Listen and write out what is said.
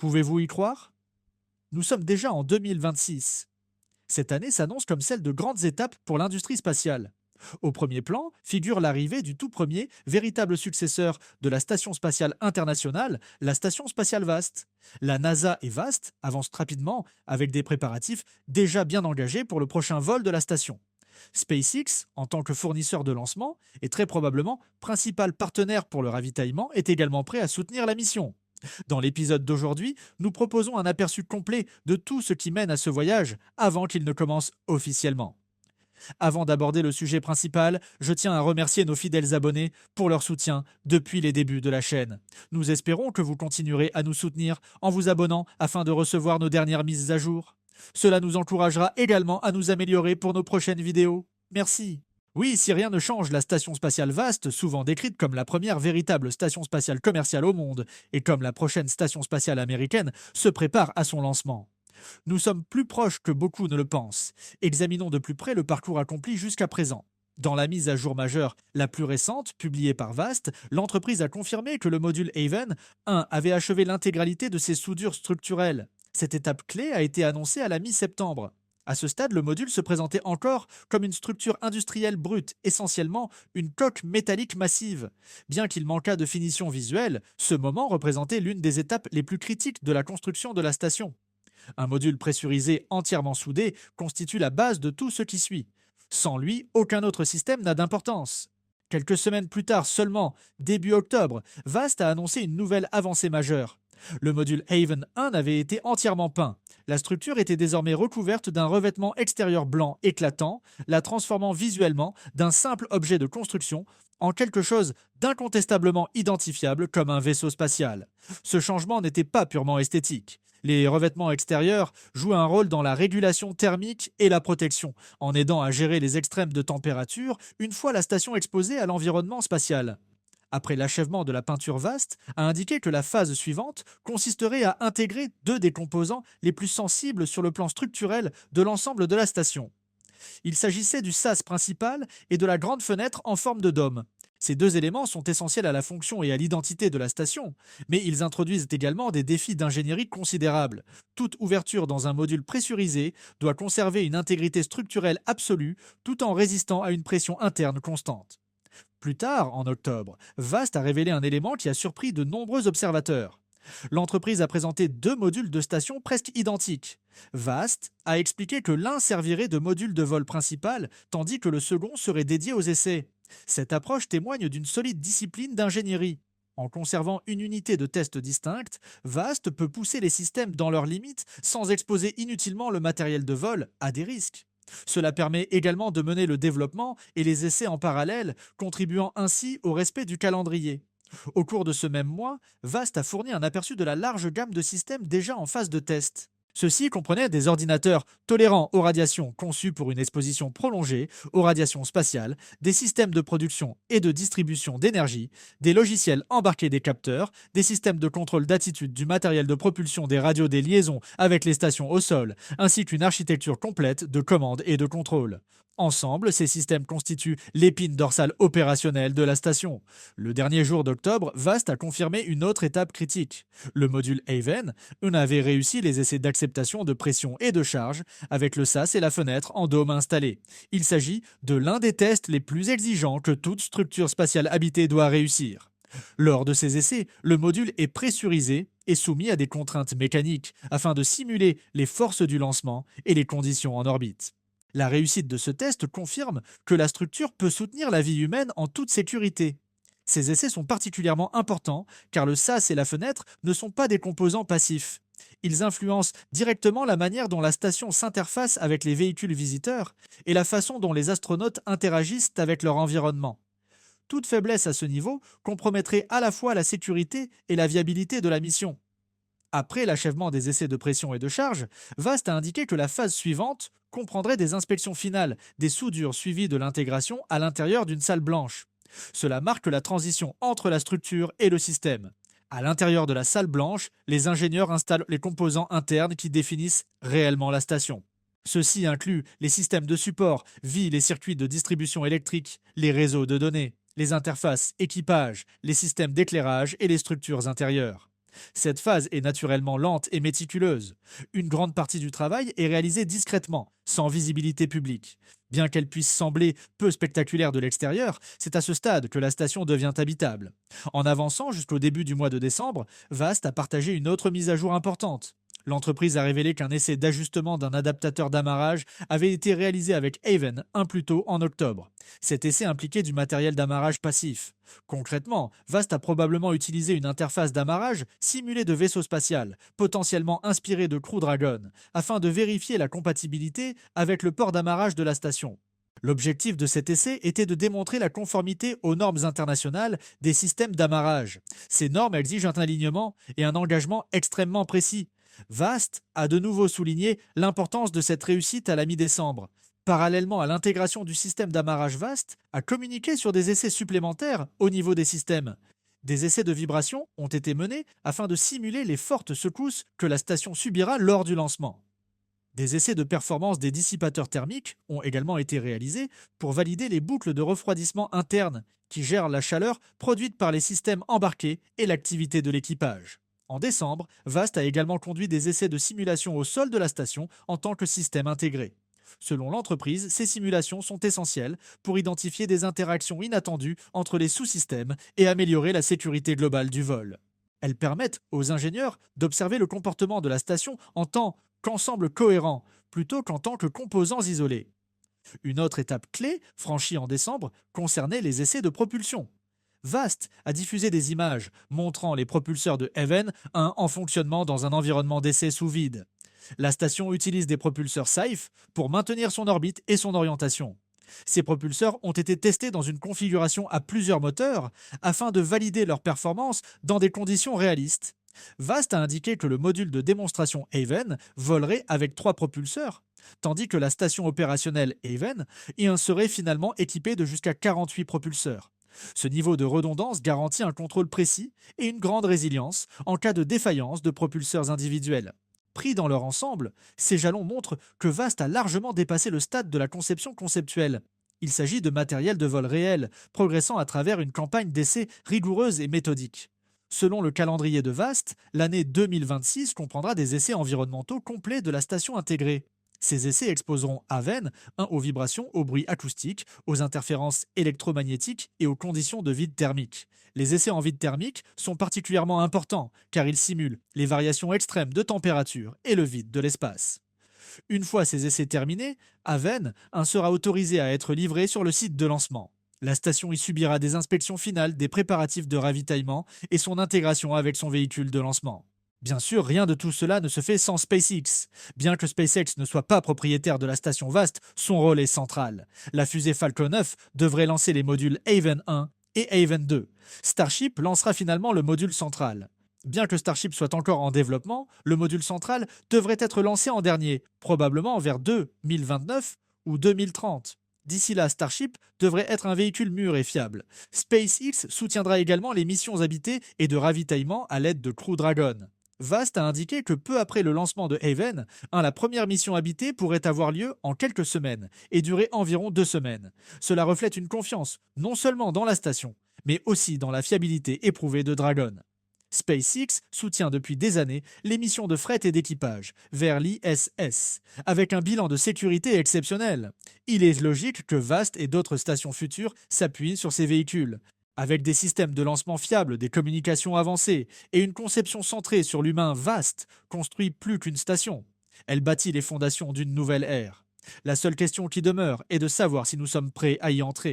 Pouvez-vous y croire? Nous sommes déjà en 2026. Cette année s'annonce comme celle de grandes étapes pour l'industrie spatiale. Au premier plan figure l'arrivée du tout premier véritable successeur de la Station spatiale internationale, la Station spatiale Vast. La NASA et Vast avancent rapidement avec des préparatifs déjà bien engagés pour le prochain vol de la station. SpaceX, en tant que fournisseur de lancement et très probablement principal partenaire pour le ravitaillement, est également prêt à soutenir la mission. Dans l'épisode d'aujourd'hui, nous proposons un aperçu complet de tout ce qui mène à ce voyage avant qu'il ne commence officiellement. Avant d'aborder le sujet principal, je tiens à remercier nos fidèles abonnés pour leur soutien depuis les débuts de la chaîne. Nous espérons que vous continuerez à nous soutenir en vous abonnant afin de recevoir nos dernières mises à jour. Cela nous encouragera également à nous améliorer pour nos prochaines vidéos. Merci. Oui, si rien ne change, la station spatiale Vast, souvent décrite comme la première véritable station spatiale commerciale au monde et comme la prochaine station spatiale américaine, se prépare à son lancement. Nous sommes plus proches que beaucoup ne le pensent. Examinons de plus près le parcours accompli jusqu'à présent. Dans la mise à jour majeure la plus récente, publiée par Vast, l'entreprise a confirmé que le module Haven 1 avait achevé l'intégralité de ses soudures structurelles. Cette étape clé a été annoncée à la mi-septembre. À ce stade, le module se présentait encore comme une structure industrielle brute, essentiellement une coque métallique massive. Bien qu'il manquât de finition visuelle, ce moment représentait l'une des étapes les plus critiques de la construction de la station. Un module pressurisé entièrement soudé constitue la base de tout ce qui suit. Sans lui, aucun autre système n'a d'importance. Quelques semaines plus tard seulement, début octobre, Vast a annoncé une nouvelle avancée majeure. Le module Haven 1 avait été entièrement peint. La structure était désormais recouverte d'un revêtement extérieur blanc éclatant, la transformant visuellement d'un simple objet de construction en quelque chose d'incontestablement identifiable comme un vaisseau spatial. Ce changement n'était pas purement esthétique. Les revêtements extérieurs jouent un rôle dans la régulation thermique et la protection, en aidant à gérer les extrêmes de température une fois la station exposée à l'environnement spatial. Après l'achèvement de la peinture vaste, a indiqué que la phase suivante consisterait à intégrer deux des composants les plus sensibles sur le plan structurel de l'ensemble de la station. Il s'agissait du sas principal et de la grande fenêtre en forme de dôme. Ces deux éléments sont essentiels à la fonction et à l'identité de la station, mais ils introduisent également des défis d'ingénierie considérables. Toute ouverture dans un module pressurisé doit conserver une intégrité structurelle absolue tout en résistant à une pression interne constante. Plus tard, en octobre, Vast a révélé un élément qui a surpris de nombreux observateurs. L'entreprise a présenté deux modules de station presque identiques. Vast a expliqué que l'un servirait de module de vol principal, tandis que le second serait dédié aux essais. Cette approche témoigne d'une solide discipline d'ingénierie. En conservant une unité de test distincte, Vast peut pousser les systèmes dans leurs limites sans exposer inutilement le matériel de vol à des risques. Cela permet également de mener le développement et les essais en parallèle, contribuant ainsi au respect du calendrier. Au cours de ce même mois, Vast a fourni un aperçu de la large gamme de systèmes déjà en phase de test. Ceux-ci comprenaient des ordinateurs tolérants aux radiations conçus pour une exposition prolongée aux radiations spatiales, des systèmes de production et de distribution d'énergie, des logiciels embarqués des capteurs, des systèmes de contrôle d'attitude du matériel de propulsion des radios des liaisons avec les stations au sol, ainsi qu'une architecture complète de commande et de contrôle. Ensemble, ces systèmes constituent l'épine dorsale opérationnelle de la station. Le dernier jour d'octobre, Vast a confirmé une autre étape critique. Le module Haven avait réussi les essais d'acceptation de pression et de charge avec le sas et la fenêtre en dôme installés. Il s'agit de l'un des tests les plus exigeants que toute structure spatiale habitée doit réussir. Lors de ces essais, le module est pressurisé et soumis à des contraintes mécaniques afin de simuler les forces du lancement et les conditions en orbite. La réussite de ce test confirme que la structure peut soutenir la vie humaine en toute sécurité. Ces essais sont particulièrement importants car le sas et la fenêtre ne sont pas des composants passifs. Ils influencent directement la manière dont la station s'interface avec les véhicules visiteurs et la façon dont les astronautes interagissent avec leur environnement. Toute faiblesse à ce niveau compromettrait à la fois la sécurité et la viabilité de la mission. Après l'achèvement des essais de pression et de charge, Vast a indiqué que la phase suivante comprendrait des inspections finales, des soudures suivies de l'intégration à l'intérieur d'une salle blanche. Cela marque la transition entre la structure et le système. À l'intérieur de la salle blanche, les ingénieurs installent les composants internes qui définissent réellement la station. Ceci inclut les systèmes de support, via les circuits de distribution électrique, les réseaux de données, les interfaces, équipages, les systèmes d'éclairage et les structures intérieures. Cette phase est naturellement lente et méticuleuse. Une grande partie du travail est réalisée discrètement, sans visibilité publique. Bien qu'elle puisse sembler peu spectaculaire de l'extérieur, c'est à ce stade que la station devient habitable. En avançant jusqu'au début du mois de décembre, Vast a partagé une autre mise à jour importante. L'entreprise a révélé qu'un essai d'ajustement d'un adaptateur d'amarrage avait été réalisé avec Haven un plus tôt en octobre. Cet essai impliquait du matériel d'amarrage passif. Concrètement, Vast a probablement utilisé une interface d'amarrage simulée de vaisseau spatial, potentiellement inspirée de Crew Dragon, afin de vérifier la compatibilité avec le port d'amarrage de la station. L'objectif de cet essai était de démontrer la conformité aux normes internationales des systèmes d'amarrage. Ces normes exigent un alignement et un engagement extrêmement précis. Vast a de nouveau souligné l'importance de cette réussite à la mi-décembre. Parallèlement à l'intégration du système d'amarrage Vast, a communiqué sur des essais supplémentaires au niveau des systèmes. Des essais de vibration ont été menés afin de simuler les fortes secousses que la station subira lors du lancement. Des essais de performance des dissipateurs thermiques ont également été réalisés pour valider les boucles de refroidissement internes qui gèrent la chaleur produite par les systèmes embarqués et l'activité de l'équipage. En décembre, Vast a également conduit des essais de simulation au sol de la station en tant que système intégré. Selon l'entreprise, ces simulations sont essentielles pour identifier des interactions inattendues entre les sous-systèmes et améliorer la sécurité globale du vol. Elles permettent aux ingénieurs d'observer le comportement de la station en tant qu'ensemble cohérent, plutôt qu'en tant que composants isolés. Une autre étape clé, franchie en décembre, concernait les essais de propulsion. Vast a diffusé des images montrant les propulseurs de Haven en fonctionnement dans un environnement d'essai sous vide. La station utilise des propulseurs SAFE pour maintenir son orbite et son orientation. Ces propulseurs ont été testés dans une configuration à plusieurs moteurs afin de valider leur performance dans des conditions réalistes. Vast a indiqué que le module de démonstration Haven volerait avec 3 propulseurs, tandis que la station opérationnelle Haven y serait finalement équipée de jusqu'à 48 propulseurs. Ce niveau de redondance garantit un contrôle précis et une grande résilience en cas de défaillance de propulseurs individuels. Pris dans leur ensemble, ces jalons montrent que Vast a largement dépassé le stade de la conception conceptuelle. Il s'agit de matériel de vol réel, progressant à travers une campagne d'essai rigoureuse et méthodique. Selon le calendrier de Vast, l'année 2026 comprendra des essais environnementaux complets de la station intégrée. Ces essais exposeront Haven aux vibrations, aux bruits acoustiques, aux interférences électromagnétiques et aux conditions de vide thermique. Les essais en vide thermique sont particulièrement importants car ils simulent les variations extrêmes de température et le vide de l'espace. Une fois ces essais terminés, Haven sera autorisé à être livré sur le site de lancement. La station y subira des inspections finales, des préparatifs de ravitaillement et son intégration avec son véhicule de lancement. Bien sûr, rien de tout cela ne se fait sans SpaceX. Bien que SpaceX ne soit pas propriétaire de la station Vast, son rôle est central. La fusée Falcon 9 devrait lancer les modules Haven 1 et Haven 2. Starship lancera finalement le module central. Bien que Starship soit encore en développement, le module central devrait être lancé en dernier, probablement vers 2029 ou 2030. D'ici là, Starship devrait être un véhicule mûr et fiable. SpaceX soutiendra également les missions habitées et de ravitaillement à l'aide de Crew Dragon. Vast a indiqué que peu après le lancement de Haven, la première mission habitée pourrait avoir lieu en quelques semaines et durer environ 2 semaines. Cela reflète une confiance non seulement dans la station, mais aussi dans la fiabilité éprouvée de Dragon. SpaceX soutient depuis des années les missions de fret et d'équipage vers l'ISS, avec un bilan de sécurité exceptionnel. Il est logique que Vast et d'autres stations futures s'appuient sur ces véhicules. Avec des systèmes de lancement fiables, des communications avancées et une conception centrée sur l'humain, Vast construit plus qu'une station. Elle bâtit les fondations d'une nouvelle ère. La seule question qui demeure est de savoir si nous sommes prêts à y entrer.